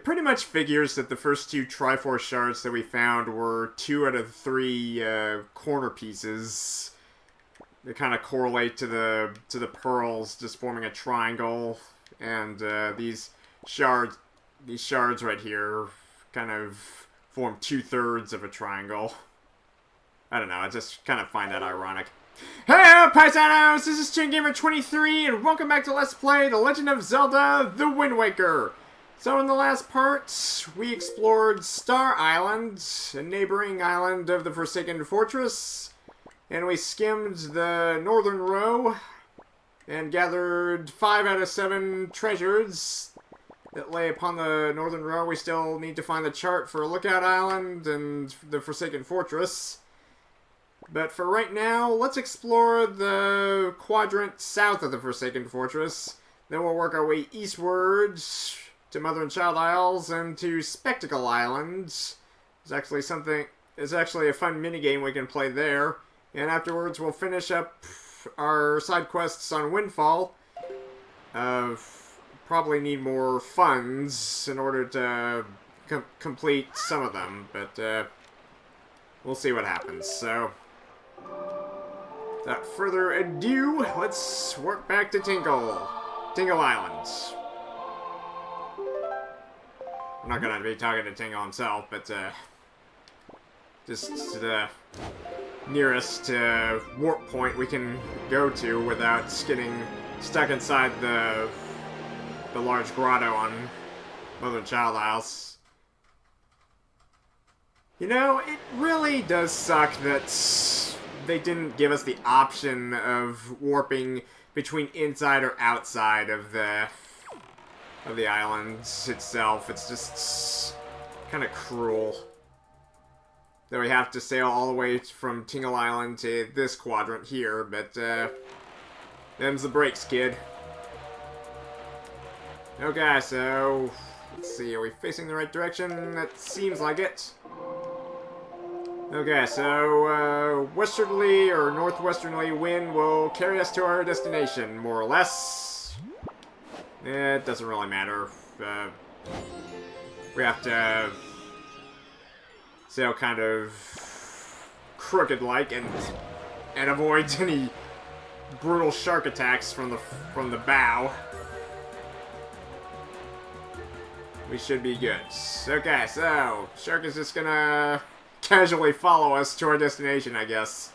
pretty much figures that the first two Triforce shards that we found were 2 out of 3 corner pieces. They kind of correlate to the pearls, just forming a triangle, and these shards right here kind of form 2/3 of a triangle. I don't know, I just kind of find that ironic. Hey, paisanos! This is ChinGamer23, and welcome back to Let's Play The Legend of Zelda: The Wind Waker. So in the last part, we explored Star Island, a neighboring island of the Forsaken Fortress, and we skimmed the northern row and gathered 5 out of 7 treasures that lay upon the northern row. We still need to find the chart for Lookout Island and the Forsaken Fortress. But for right now, let's explore the quadrant south of the Forsaken Fortress. Then we'll work our way eastward to Mother and Child Isles and to Spectacle Island. It's actually a fun minigame we can play there. And afterwards, we'll finish up our side quests on Windfall. Probably need more funds in order to complete some of them, but we'll see what happens. So, without further ado, let's work back to Tingle Island. I'm not gonna be talking to Tingle himself, but just to the nearest warp point we can go to without getting stuck inside the large grotto on Mother and Child Isles. You know, it really does suck that they didn't give us the option of warping between inside or outside of the island itself. It's just kind of cruel that we have to sail all the way from Tingle Island to this quadrant here, but them's the breaks, kid. Okay, so let's see, are we facing the right direction? That seems like it. Okay, so westerly or northwesterly wind will carry us to our destination, more or less. It doesn't really matter. We have to sail kind of crooked-like and avoid any brutal shark attacks from the bow. We should be good. Okay, so shark is just gonna casually follow us to our destination, I guess.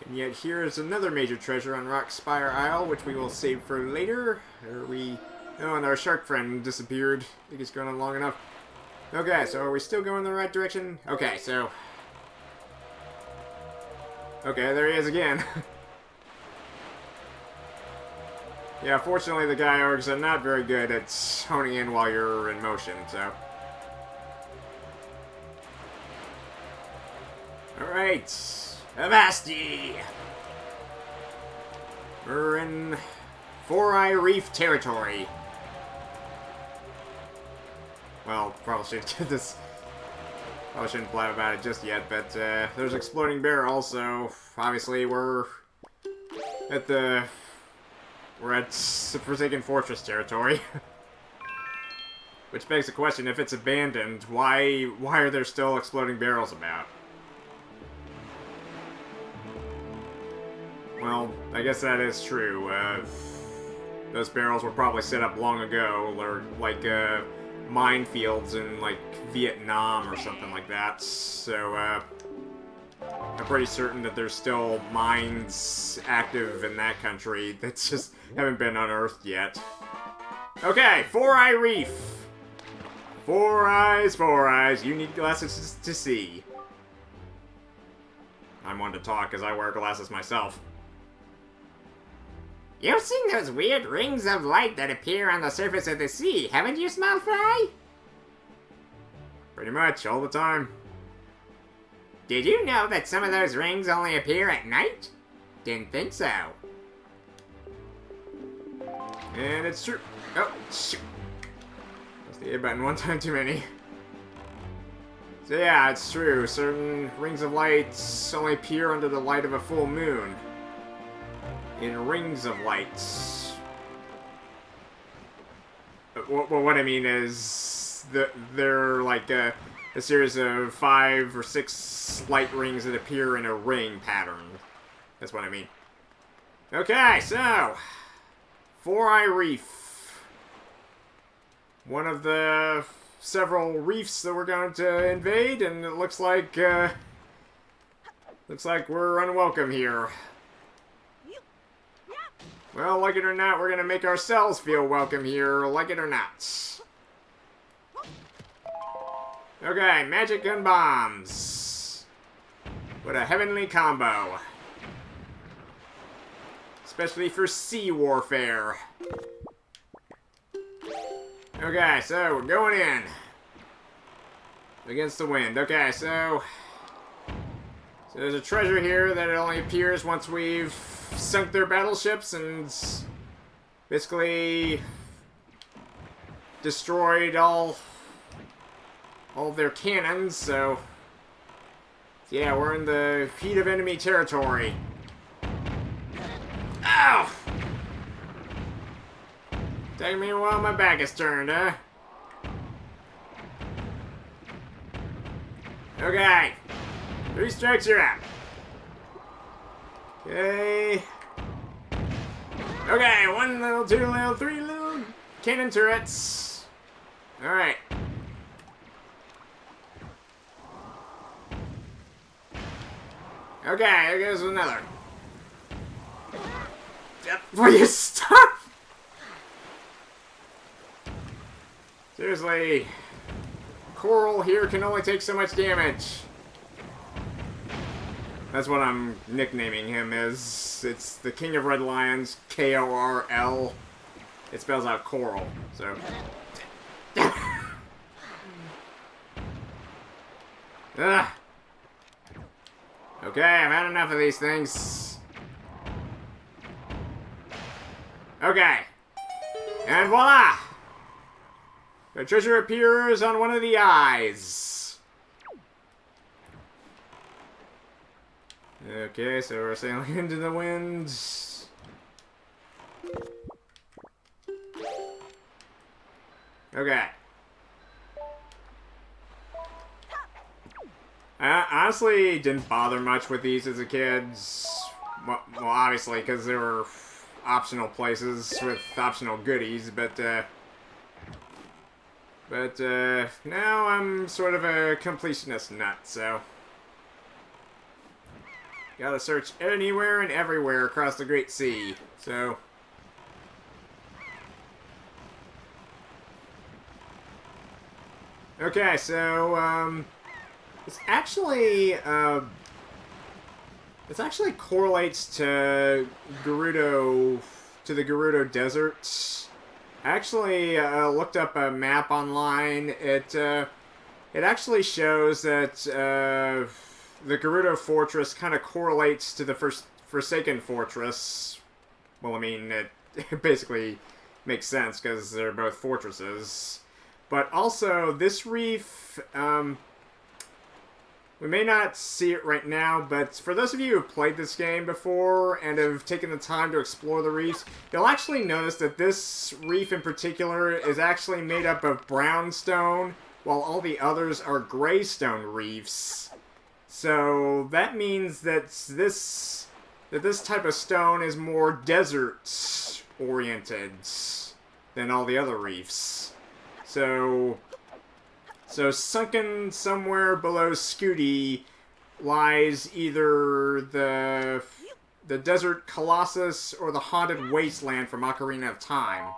And yet here is another major treasure on Rock Spire Isle, which we will save for later. Oh, and our shark friend disappeared. I think it's going on long enough. Okay, so are we still going in the right direction? Okay, so... Okay, there he is again. Yeah, fortunately the Gyorgs are not very good at honing in while you're in motion, so... Alright, Avasti! We're in Eye Reef territory. Well, probably shouldn't get this... Probably shouldn't blab about it just yet, but there's exploding barrels, so obviously we're at the Forsaken Fortress territory. Which begs the question, if it's abandoned, why are there still exploding barrels about? Well, I guess that is true. Those barrels were probably set up long ago, or like minefields in like Vietnam or something like that. So I'm pretty certain that there's still mines active in that country that just haven't been unearthed yet. Okay, Eye Reef. Four eyes. You need glasses to see. I'm one to talk because I wear glasses myself. You've seen those weird rings of light that appear on the surface of the sea, haven't you, Small Fry? Pretty much, all the time. Did you know that some of those rings only appear at night? Didn't think so. And it's true. Oh, shoot. Press the A button one time too many. So yeah, it's true. Certain rings of light only appear under the light of a full moon. In rings of light. what I mean is they're like a series of 5 or 6 light rings that appear in a ring pattern. That's what I mean. Okay, so 4 Eye Reef, one of the several reefs that we're going to invade, and it looks like we're unwelcome here. Well, like it or not, we're gonna make ourselves feel welcome here, like it or not. Okay, magic gun bombs. What a heavenly combo. Especially for sea warfare. Okay, so we're going in. Against the wind. Okay, so there's a treasure here that it only appears once we've sunk their battleships and basically destroyed all of their cannons, so yeah, we're in the heat of enemy territory. Ow! Take me while my back is turned, huh? Okay. 3 strikes, you're out. Okay. Okay, 1 little, 2 little, 3 little cannon turrets. Alright. Okay, here goes another. Will you stop? Seriously. Coral here can only take so much damage. That's what I'm nicknaming him as. It's the King of Red Lions, K-O-R-L. It spells out coral, so. Ugh. Okay, I've had enough of these things. Okay. And voila! The treasure appears on one of the eyes. Okay, so we're sailing into the wind. Okay. I honestly didn't bother much with these as a kid. Well, obviously, because they were optional places with optional goodies, but now I'm sort of a completionist nut, so gotta search anywhere and everywhere across the Great Sea, so okay, so it's actually correlates to the Gerudo Desert. I actually looked up a map online. It actually shows that the Gerudo Fortress kind of correlates to the Forsaken Fortress. Well, I mean, it basically makes sense because they're both fortresses. But also, this reef, we may not see it right now, but for those of you who have played this game before and have taken the time to explore the reefs, you'll actually notice that this reef in particular is actually made up of brown stone, while all the others are gray stone reefs. So that means that this type of stone is more desert-oriented than all the other reefs. So sunken somewhere below Scooty lies either the Desert Colossus or the Haunted Wasteland from Ocarina of Time.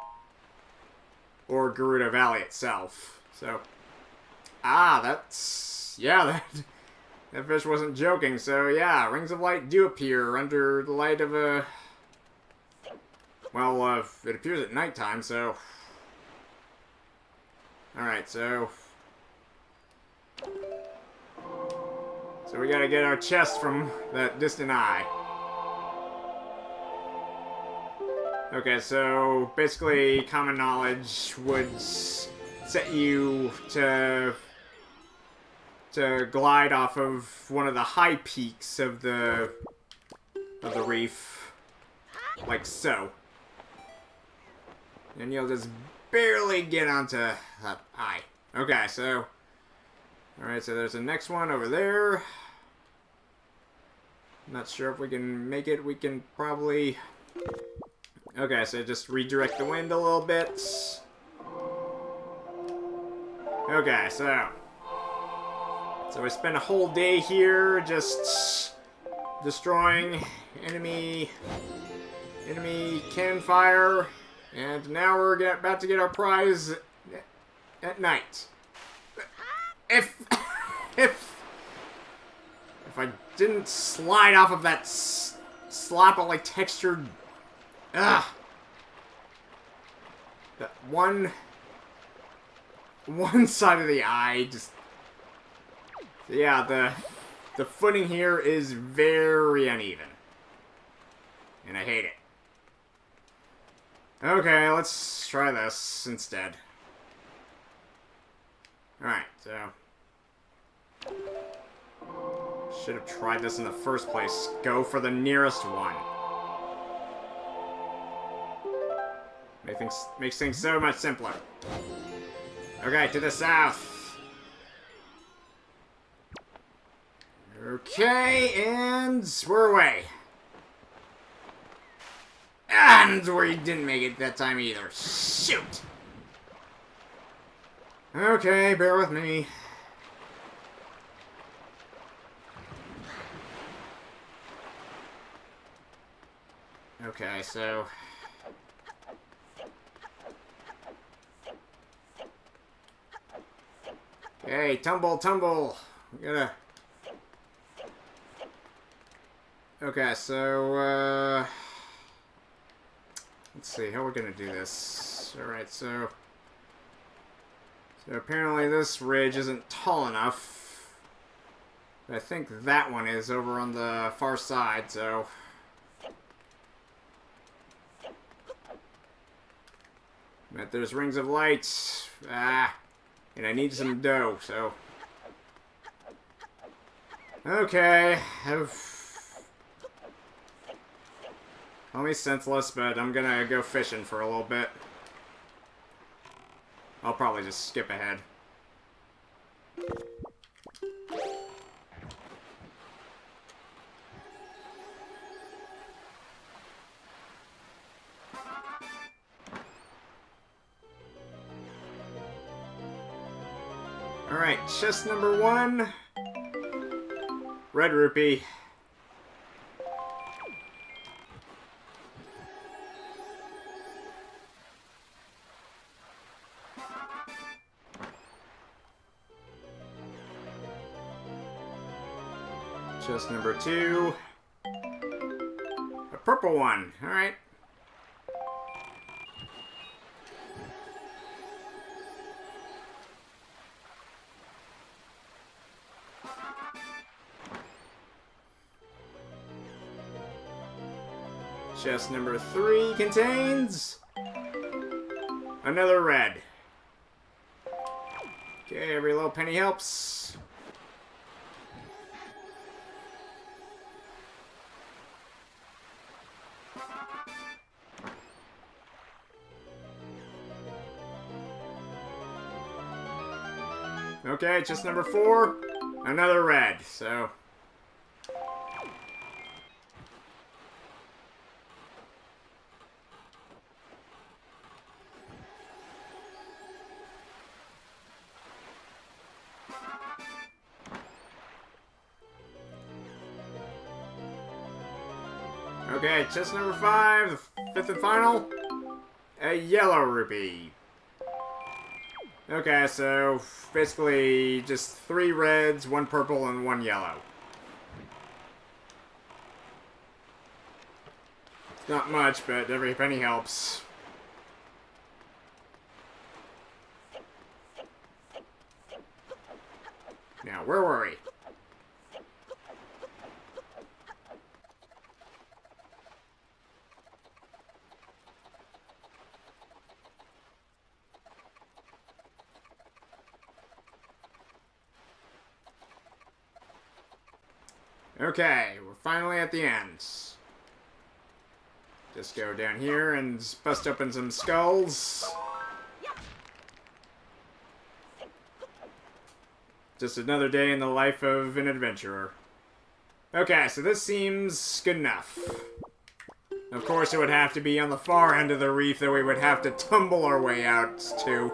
Or Gerudo Valley itself. So, that fish wasn't joking. So yeah, rings of light do appear under the light of a... Well, it appears at nighttime, so... Alright, so we gotta get our chest from that distant eye. Okay, so basically common knowledge would set you to glide off of one of the high peaks of the reef, like so. And you'll just barely get onto that eye. Okay, so... Alright, so there's the next one over there. Not sure if we can make it. We can probably... Okay, so just redirect the wind a little bit. Okay, so... So we spent a whole day here just destroying enemy cannon fire. And now we're about to get our prize at night. If I didn't slide off of that sloppily textured, that one side of the eye just, yeah, the footing here is very uneven, and I hate it. Okay, let's try this instead. Alright, so... Should have tried this in the first place. Go for the nearest one. Makes things so much simpler. Okay, to the south. Okay, and we're away. And we didn't make it that time either. Shoot! Okay, bear with me. Okay, so... Okay, tumble, tumble! We gotta... Okay, so, let's see, how we're gonna do this. Alright, so... So apparently this ridge isn't tall enough. But I think that one is over on the far side, so... But there's rings of light. And I need some dough, so... Okay, call me senseless, but I'm gonna go fishing for a little bit. I'll probably just skip ahead. Alright, chest number 1. Red rupee. Chest number 2. A purple one. Alright. Chest number 3 contains another red. Okay, every little penny helps. Okay, chest number 4, another red, so... Okay, chest number 5, the 5th and final, a yellow rupee. Okay, so basically just 3 reds, 1 purple, and 1 yellow. It's not much, but every penny helps. Now, where were we? Okay, we're finally at the end. Just go down here and bust open some skulls. Just another day in the life of an adventurer. Okay, so this seems good enough. Of course, it would have to be on the far end of the reef that we would have to tumble our way out to.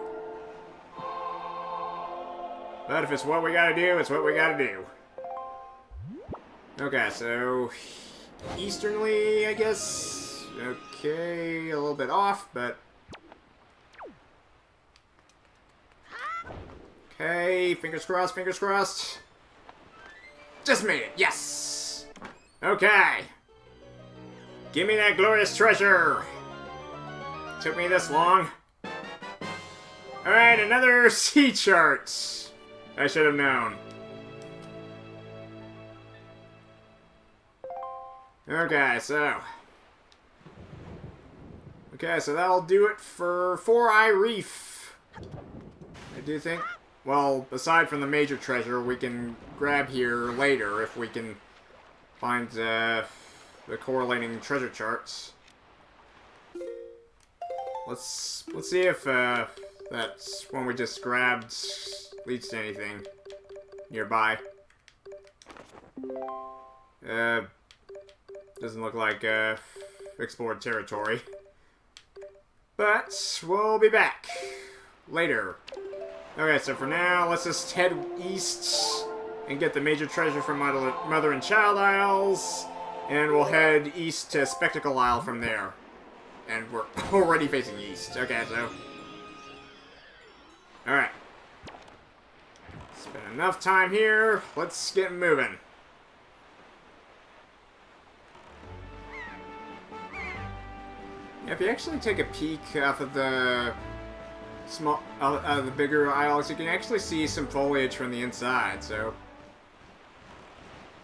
But if it's what we gotta do, it's what we gotta do. Okay, so easternly, I guess. Okay, a little bit off, but okay, fingers crossed, fingers crossed. Just made it, yes! Okay. Give me that glorious treasure! Took me this long. Alright, another sea chart. I should have known. Okay, so that'll do it for Eye Reef. I do think. Well, aside from the major treasure, we can grab here later if we can find the correlating treasure charts. Let's see if that one we just grabbed leads to anything nearby. Doesn't look like explored territory. But we'll be back later. Okay, so for now, let's just head east and get the major treasure from Mother and Child Isles, and we'll head east to Spectacle Isle from there. And we're already facing east. Okay, so alright. Spent enough time here. Let's get moving. Yeah, if you actually take a peek off of the the bigger isles, you can actually see some foliage from the inside, so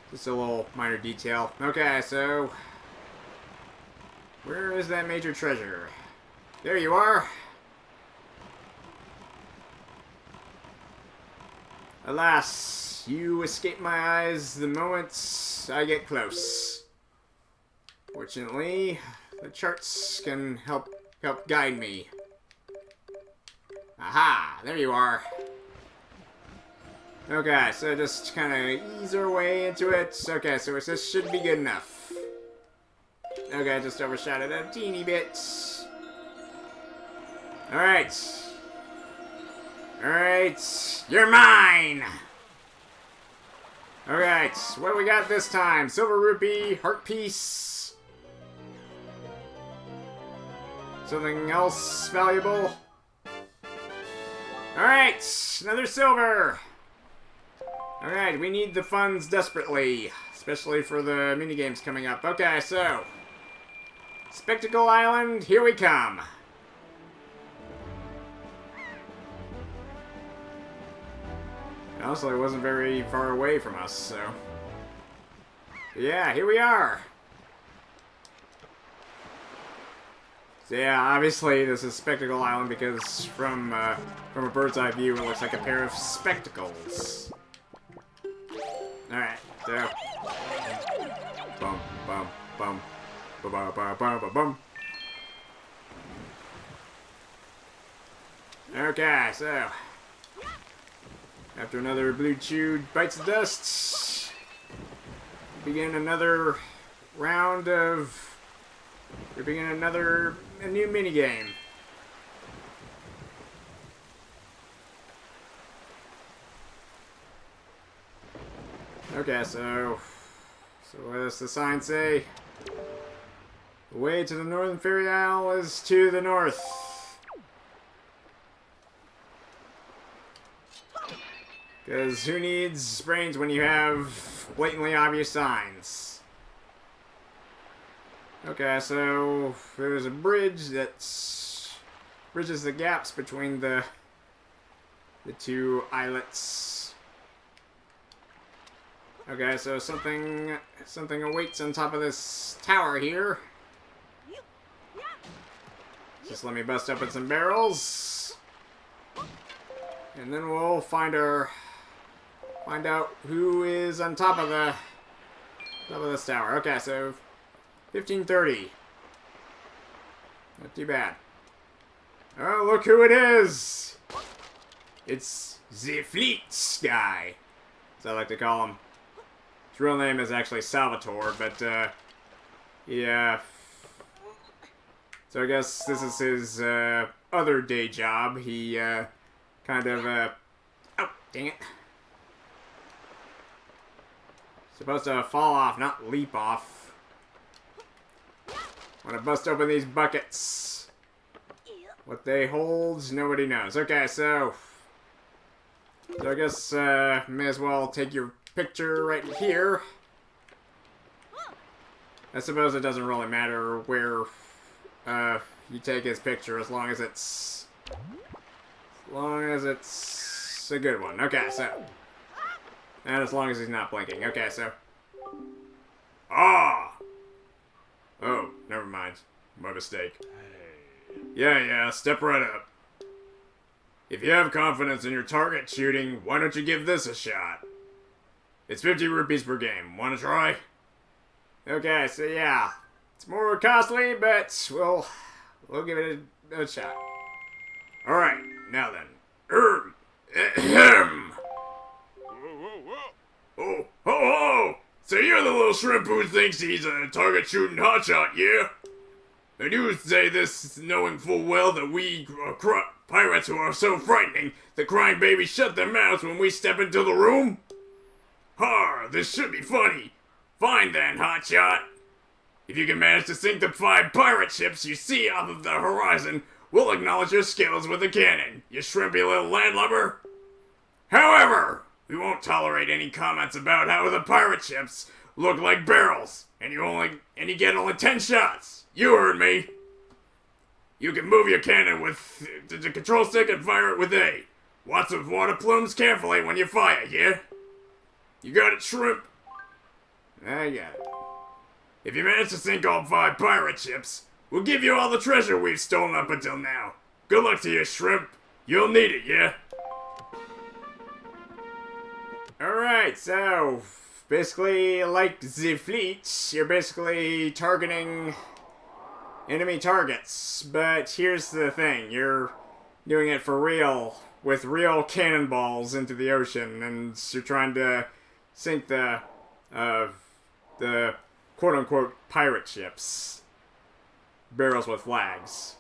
just a little minor detail. Okay, so where is that major treasure? There you are. Alas, you escape my eyes the moment I get close. Fortunately, the charts can help guide me. Aha! There you are. Okay, so just kind of ease our way into it. Okay, so this should be good enough. Okay, just overshot it a teeny bit. Alright. Alright. You're mine! Alright, what do we got this time? Silver rupee, heart piece. Something else valuable? Alright, another silver! Alright, we need the funds desperately, especially for the minigames coming up. Okay, so Spectacle Island, here we come. Honestly, it wasn't very far away from us, so yeah, here we are. So yeah, obviously this is Spectacle Island because from a bird's eye view it looks like a pair of spectacles. Alright, so bum bum bum bum bum bum bum bum. Okay, so after another blue chew bites the dust, begin another round of a new minigame. Okay, so what does the sign say? The way to the Northern Fairy Isle is to the north. Because who needs brains when you have blatantly obvious signs? Okay, so there's a bridge that bridges the gaps between the two islets. Okay, so something awaits on top of this tower here. Just let me bust open some barrels, and then we'll find out who is on top of this tower. Okay, so 1530. Not too bad. Oh, look who it is! It's Zee Fleet guy, as I like to call him. His real name is actually Salvatore, but, yeah. So I guess this is his, other day job. He, kind of, oh, dang it. Supposed to fall off, not leap off. Want to bust open these buckets. What they hold, nobody knows. Okay, so I guess, may as well take your picture right here. I suppose it doesn't really matter where, you take his picture as long as it's a good one. Okay, so. And as long as he's not blinking. Okay, so. Ah! Oh, never mind. My mistake. Yeah, step right up. If you have confidence in your target shooting, why don't you give this a shot? It's 50 rupees per game. Wanna try? Okay, so yeah. It's more costly, but we'll give it a shot. Alright, now then. Ahem. Oh, ho, ho! So you're the little shrimp who thinks he's a target-shooting hotshot, yeah? And you say this knowing full well that we pirates who are so frightening, the crying babies shut their mouths when we step into the room? Har, this should be funny. Fine then, hotshot. If you can manage to sink the 5 pirate ships you see off of the horizon, we'll acknowledge your skills with a cannon, you shrimpy little landlubber. However, we won't tolerate any comments about how the pirate ships look like barrels, and you get only 10 shots. You heard me. You can move your cannon with the control stick and fire it with A. Watch the water plumes carefully when you fire, yeah? You got it, shrimp? I got it. If you manage to sink all 5 pirate ships, we'll give you all the treasure we've stolen up until now. Good luck to you, shrimp. You'll need it, yeah? Alright, so basically, like Zee Fleet, you're basically targeting enemy targets. But here's the thing, you're doing it for real, with real cannonballs into the ocean, and you're trying to sink the quote-unquote pirate ships. Barrels with flags.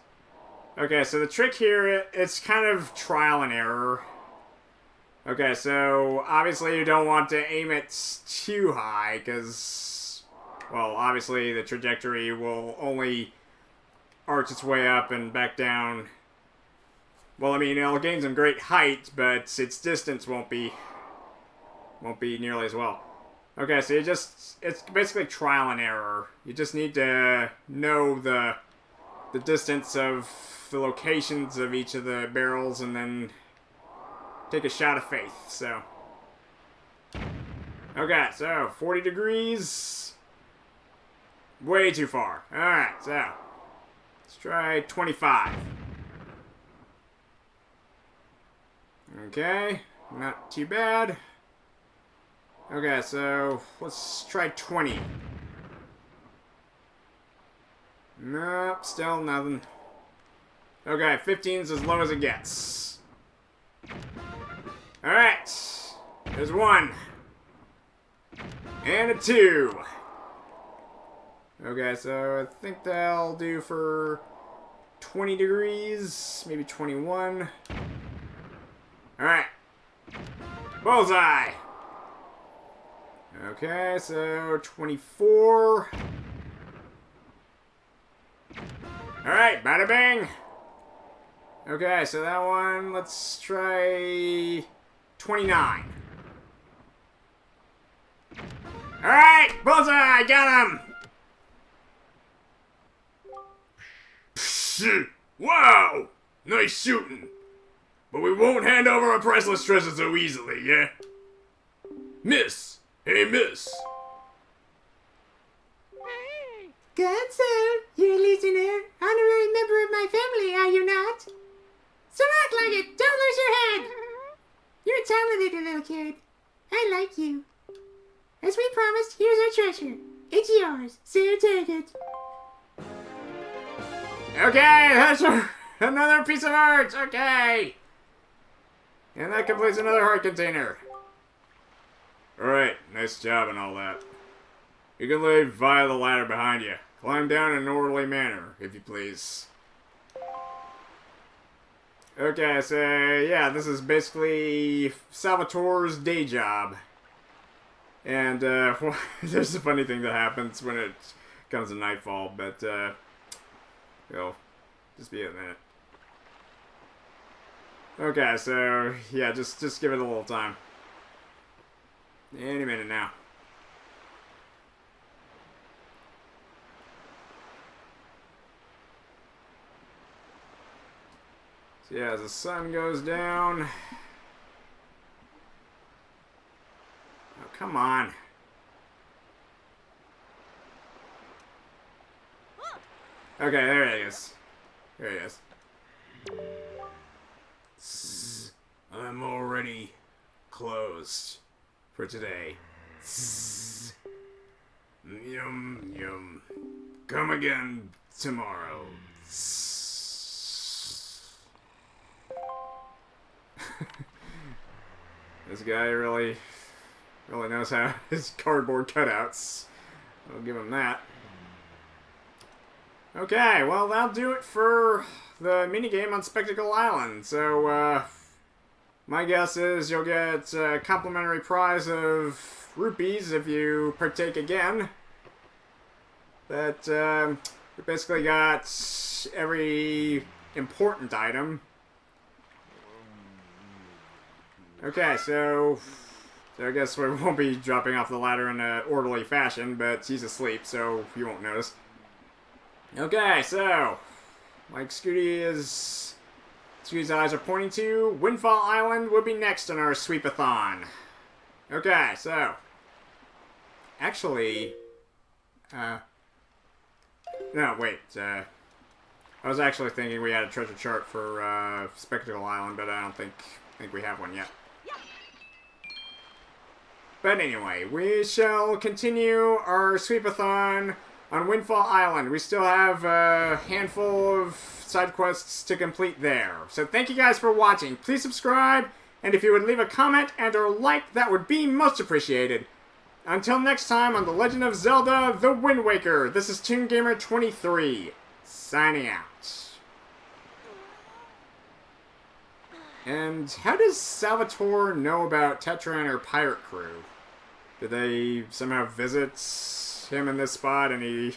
Okay, so the trick here, it's kind of trial and error. Okay, so obviously you don't want to aim it too high, because, well, obviously the trajectory will only arch its way up and back down. Well, I mean, it'll gain some great height, but its distance won't be nearly as well. Okay, so it's basically trial and error. You just need to know the distance of the locations of each of the barrels, and then take a shot of faith, so. Okay, so 40 degrees. Way too far. Alright, so let's try 25. Okay, not too bad. Okay, so let's try 20. Nope, still nothing. Okay, 15's as low as it gets. Alright, there's 1. And a 2. Okay, so I think that'll do for 20 degrees, maybe 21. Alright. Bullseye! Okay, so 24. Alright, bada bang! Okay, so that one, let's try 29. Alright, bullseye, got him! Psh, wow! Nice shooting. But we won't hand over our priceless treasure so easily, yeah? Miss! Hey, miss! Good sir, you're a listener, honorary member of my family, are you not? So act like it, don't lose your head! You're a talented little kid. I like you. As we promised, here's our treasure. It's yours, so take it. Okay, that's another piece of art, okay! And that completes another heart container. Alright, nice job and all that. You can leave via the ladder behind you. Climb down in an orderly manner, if you please. Okay, so yeah, this is basically Salvatore's day job. And there's a funny thing that happens when it comes to nightfall, but it'll just be a minute. Okay, so yeah, just give it a little time. Any minute now. So yeah, as the sun goes down. Oh, come on. Okay, there it is. There it is. I'm already closed for today. Yum, yum. Come again tomorrow. This guy really knows how his cardboard cutouts. I'll give him that. Okay, well, that'll do it for the minigame on Spectacle Island. So, my guess is you'll get a complimentary prize of rupees if you partake again. But, we basically got every important item. Okay, so I guess we won't be dropping off the ladder in an orderly fashion, but he's asleep, so you won't notice. Okay, so, like Scooty's eyes are pointing to, Windfall Island will be next on our sweepathon. Okay, so, actually, no, wait, I was actually thinking we had a treasure chart for, Spectacle Island, but I don't think we have one yet. But anyway, we shall continue our sweepathon on Windfall Island. We still have a handful of side quests to complete there. So thank you guys for watching. Please subscribe, and if you would leave a comment and or like, that would be most appreciated. Until next time on The Legend of Zelda, The Wind Waker, this is Toon Gamer 23, signing out. And how does Salvatore know about Tetra and her pirate crew? Did they somehow visit him in this spot and he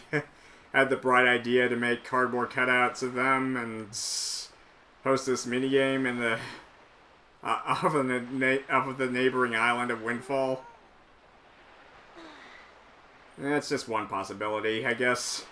had the bright idea to make cardboard cutouts of them and host this minigame in the off of the neighboring island of Windfall? That's just one possibility, I guess.